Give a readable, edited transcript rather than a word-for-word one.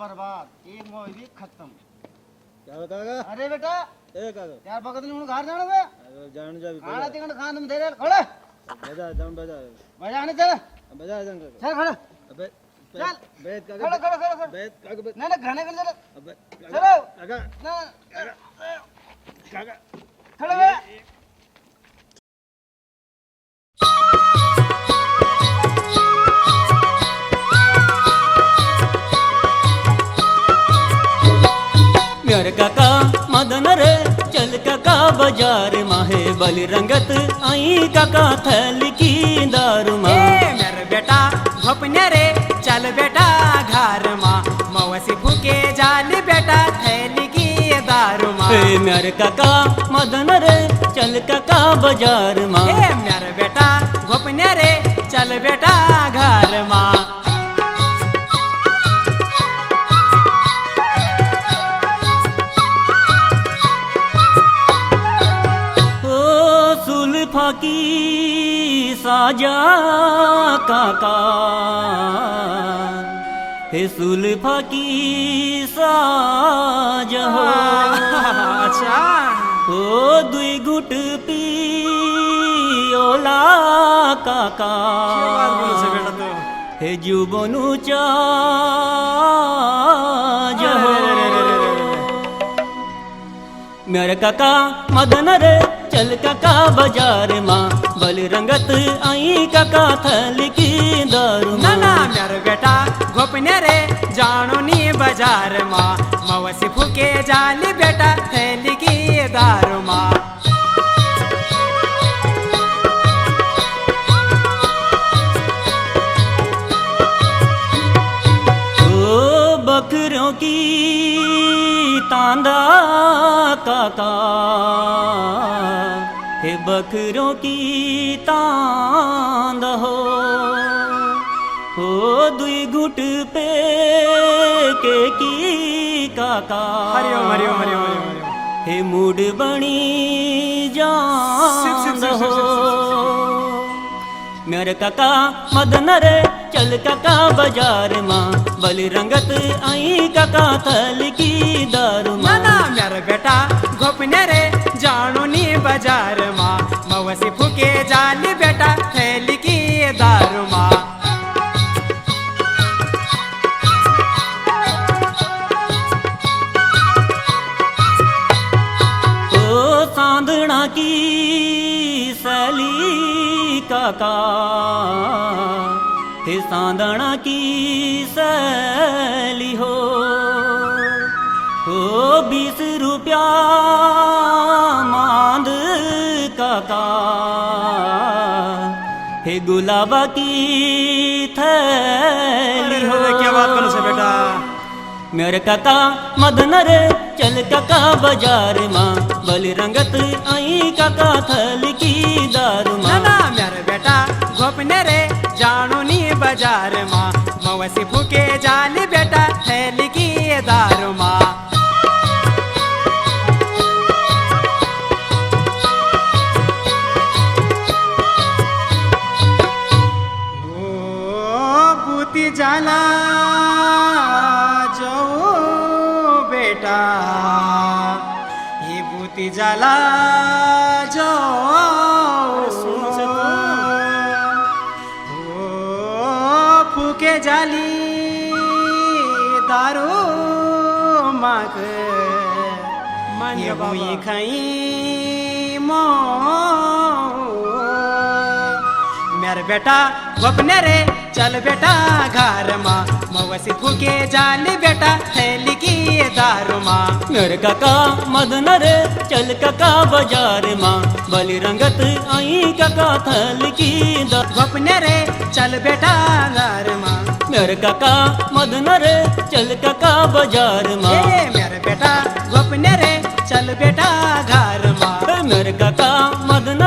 बर्बाद, एक मोह भी खत्म। क्या काका? अरे बेटा ए काका यार भगत ने घर जाने बे जान जा खाना तिकड़ खान तुम दे रहे खड़े बजा जान बजा बजाने चल बजा जान काका चल खड़े अबे चल बैठ खड़े काका खड़े खड़े खड़े बैठ काका बैठ ना ना खाने के चल अबे चलो काका ना काका खड़े बे मेरे काका मदन रे चल काका बाजार माहे बलि रंगत आई काका थैल की दारू माँ मेरे बेटा घोपने रे चल बेटा घर माँ मौसी भूखे जाली बेटा थैली की दारू माँ मेरे काका मदन रे चल काका बाजार माँ मेरे बेटा घोपने रे चल बेटा घर माँ की साजा काका हे सुल्फा की साजा हो अच्छा ओ दुई गुट पी ओला काका बेटा तो हे जुबनु चा हो मेरे काका मदन रे चल काका बाजार माँ बल रंगत आई काका थल की दारू ना ना मेरे बेटा घोपने रे जानो नी बाजार माँ मौसी फूके जाली बेटा थैली की दारू माँ ओ बकरों की तांदा काका हे बकरों की तांद हो दुई गुट पे के की काका हरिओम हरिओम हरिओम हरिओम हे मूड बनी जान हो मेरे काका मदन रे चल काका बाजार माँ बलि रंगत आई काका थल की दारू ना ना मेरे बेटा घोपने रे जानो नी बाजार माँ मौसी फूके जाली बेटा थैली की दारू माँ ओ सांदना की सैली काका हे सांदना की सैली हो 20 रुपया मांद काका हे गुलाबा की थैली हो क्या बात करो से बेटा मेरे काका मदन रे चल काका बाजार माँ बलि रंगत आई काका थल की दारू ना माँ ना मेरे बेटा घोपने रे जानो नी बाजार माँ मौसी फूके जाली बेटा थैली की दारू माँ बूती जाला जो बेटा ये बूती जाला जो फूके जाली दारू माग ये बुई खाई मो मेरे बेटा घोपने रे चल बेटा घर माँ मौसी फूके जाली बेटा थैली की दारू माँ मेरे काका मदन रे चल काका बाजार माँ बलि रंगत आई काका थल की दारू घोपने रे चल बेटा घर माँ मेरे काका मदन रे चल काका बाजार माँ मेरे बेटा घोपने रे चल बेटा घर माँ मेरे काका मदन